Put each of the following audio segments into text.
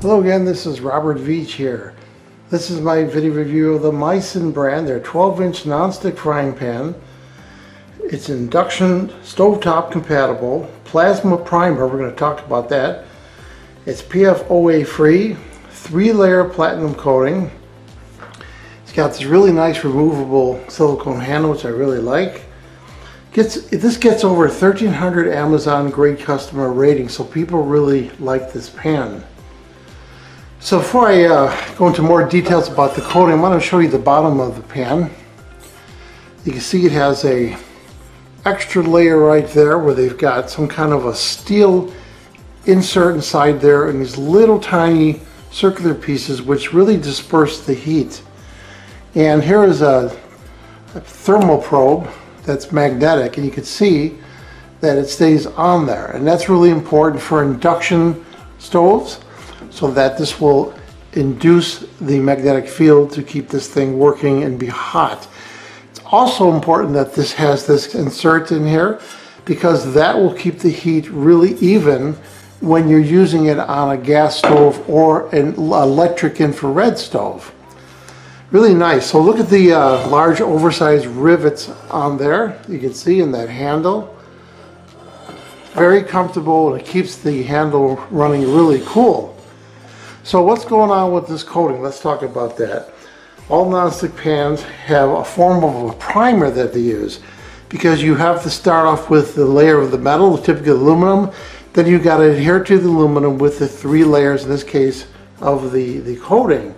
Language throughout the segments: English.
Hello again, this is Robert Veach here. This is my video review of the Misen brand, their 12-inch non-stick frying pan. It's induction stovetop compatible, plasma primer, we're going to talk about that. It's PFOA free, 3-layer platinum coating. It's got this really nice removable silicone handle, which I really like. This gets over 1,300 Amazon grade customer ratings, so people really like this pan. So before I go into more details about the coating, I want to show you the bottom of the pan. You can see it has a extra layer right there where they've got some kind of a steel insert inside there and these little tiny circular pieces which really disperse the heat. And here is a thermal probe that's magnetic, and you can see that it stays on there, and that's really important for induction stoves, so that this will induce the magnetic field to keep this thing working and be hot. It's also important that this has this insert in here because that will keep the heat really even when you're using it on a gas stove or an electric infrared stove. Really nice. So look at the large oversized rivets on there. You can see in that handle. Very comfortable, and it keeps the handle running really cool. So what's going on with this coating? Let's talk about that. All nonstick pans have a form of a primer that they use because you have to start off with the layer of the metal, typically aluminum. Then you've got to adhere to the aluminum with the 3 layers, in this case, of the coating.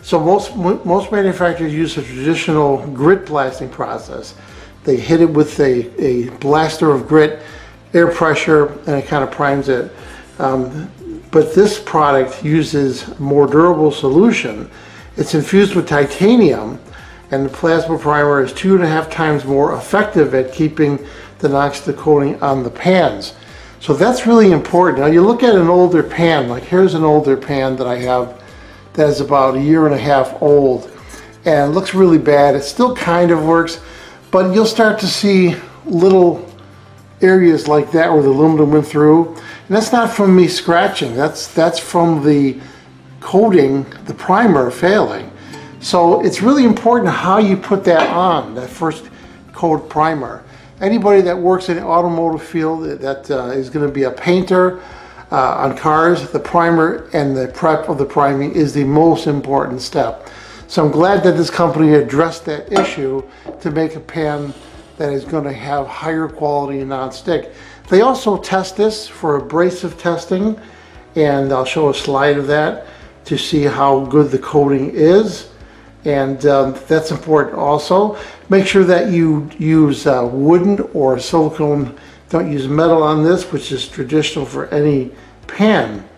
So most manufacturers use a traditional grit blasting process. They hit it with a blaster of grit, air pressure, and it kind of primes it. But this product uses a more durable solution. It's infused with titanium, and the plasma primer is 2.5 times more effective at keeping the nonstick coating on the pans. So that's really important. Now you look at an older pan, like here's an older pan that I have that is about 1.5 years old, and it looks really bad. It still kind of works, but you'll start to see little areas like that where the aluminum went through. And that's not from me scratching, that's from the coating, the primer failing. So it's really important how you put that on, that first coat primer. Anybody that works in the automotive field that is going to be a painter on cars, the primer and the prep of the priming is the most important step. So I'm glad that this company addressed that issue to make a pan that is going to have higher quality non-stick. They also test this for abrasive testing, and I'll show a slide of that to see how good the coating is. And that's important also. Make sure that you use wooden or silicone. Don't use metal on this, which is traditional for any pan.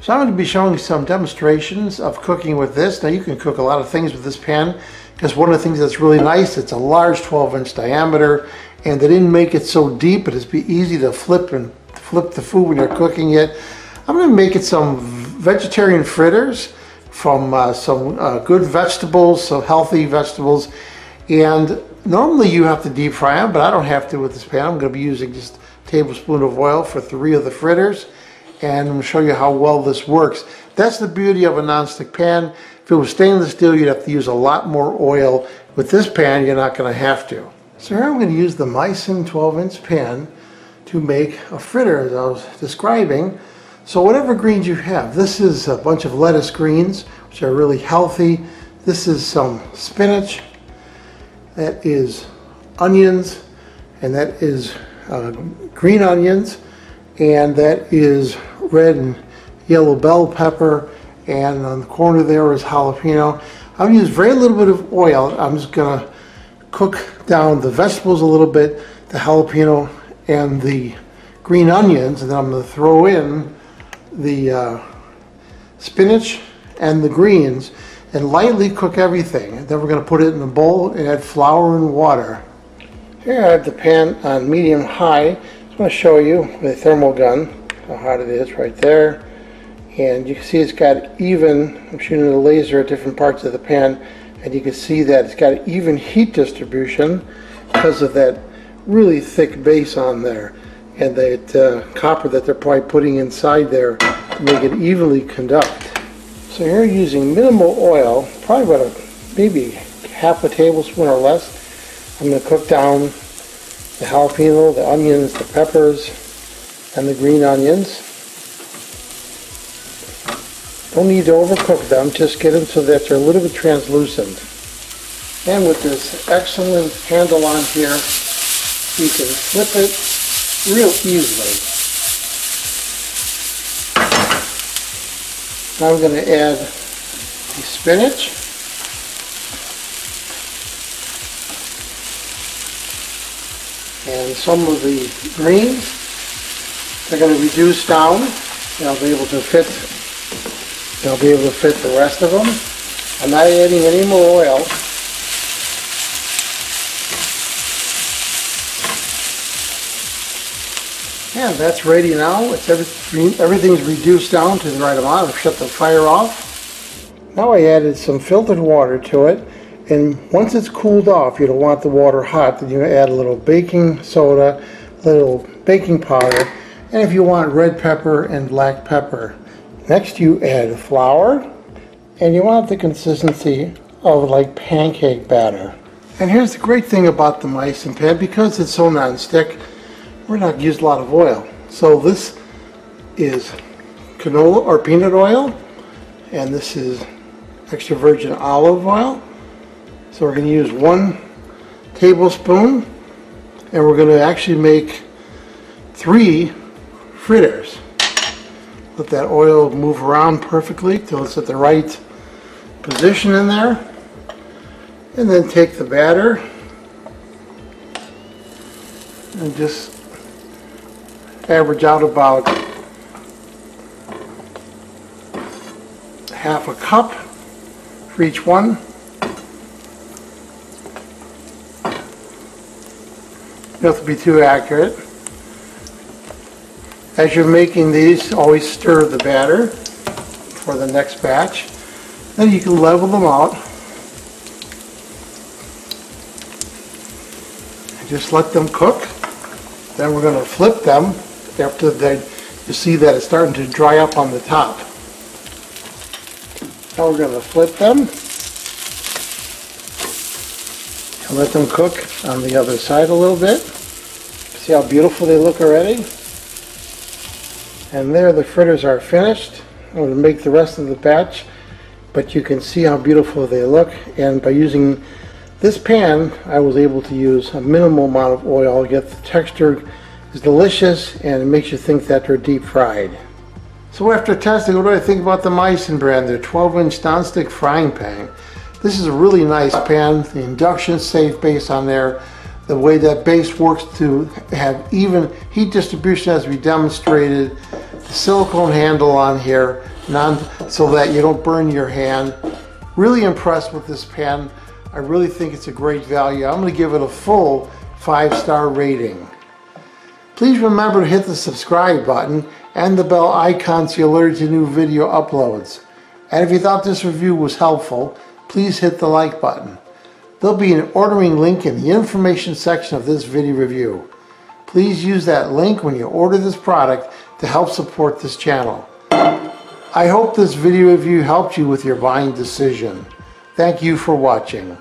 So I'm going to be showing some demonstrations of cooking with this. Now you can cook a lot of things with this pan, because one of the things that's really nice, it's a large 12-inch diameter, and they didn't make it so deep, but it's be easy to flip the food when you're cooking it. I'm going to make it some vegetarian fritters from some good vegetables, some healthy vegetables. And normally you have to deep fry them, but I don't have to with this pan. I'm going to be using just a tablespoon of oil for 3 of the fritters, and I'm going to show you how well this works. That's the beauty of a nonstick pan. If it was stainless steel, you'd have to use a lot more oil. With this pan, you're not going to have to. So here I'm going to use the Misen 12-inch pan to make a fritter, as I was describing. So whatever greens you have, this is a bunch of lettuce greens, which are really healthy. This is some spinach. That is onions, and that is green onions, and that is red and yellow bell pepper, and on the corner there is jalapeno. I'm going to use very little bit of oil. I'm just going to cook down the vegetables a little bit, the jalapeno and the green onions, and then I'm going to throw in the spinach and the greens and lightly cook everything. And then we're going to put it in a bowl and add flour and water. Here I have the pan on medium-high. I just want to show you with a thermal gun how hot it is right there. And you can see it's got even, I'm shooting a laser at different parts of the pan, and you can see that it's got even heat distribution because of that really thick base on there. And that copper that they're probably putting inside there to make it evenly conduct. So here using minimal oil, probably about maybe half a tablespoon or less. I'm going to cook down the jalapeno, the onions, the peppers, and the green onions. Don't need to overcook them, just get them so that they're a little bit translucent. And with this excellent handle on here, you can flip it real easily. Now I'm going to add the spinach. And some of the greens. They're going to reduce down. They'll be able to fit the rest of them. I'm not adding any more oil. And that's ready now. Everything's reduced down to the right amount. I've shut the fire off. Now I added some filtered water to it. And once it's cooled off, you don't want the water hot, then you add a little baking soda, a little baking powder, and if you want red pepper and black pepper. Next you add flour, and you want the consistency of like pancake batter. And here's the great thing about the Misen pan, because it's so non-stick, we're not using a lot of oil. So this is canola or peanut oil, and this is extra virgin olive oil. So we're going to use 1 tablespoon, and we're going to actually make 3 fritters. Let that oil move around perfectly till it's at the right position in there. And then take the batter and just average out about half a cup for each one. You don't have to be too accurate. As you're making these, always stir the batter for the next batch. Then you can level them out. And just let them cook. Then we're going to flip them after you see that it's starting to dry up on the top. Now we're going to flip them and let them cook on the other side a little bit. See how beautiful they look already? And there, the fritters are finished. I'm going to make the rest of the batch, but you can see how beautiful they look. And by using this pan, I was able to use a minimal amount of oil, yet the texture is delicious and it makes you think that they're deep fried. So after testing, what do I think about the Misen brand? Their 12-inch nonstick frying pan. This is a really nice pan. The induction safe base on there. The way that base works to have even heat distribution, as we demonstrated. The silicone handle on here, so that you don't burn your hand. Really impressed with this pan. I really think it's a great value. I'm going to give it a full 5-star rating. Please remember to hit the subscribe button and the bell icon so you're alerted to new video uploads. And if you thought this review was helpful, please hit the like button. There'll be an ordering link in the information section of this video review. Please use that link when you order this product to help support this channel. I hope this video review helped you with your buying decision. Thank you for watching.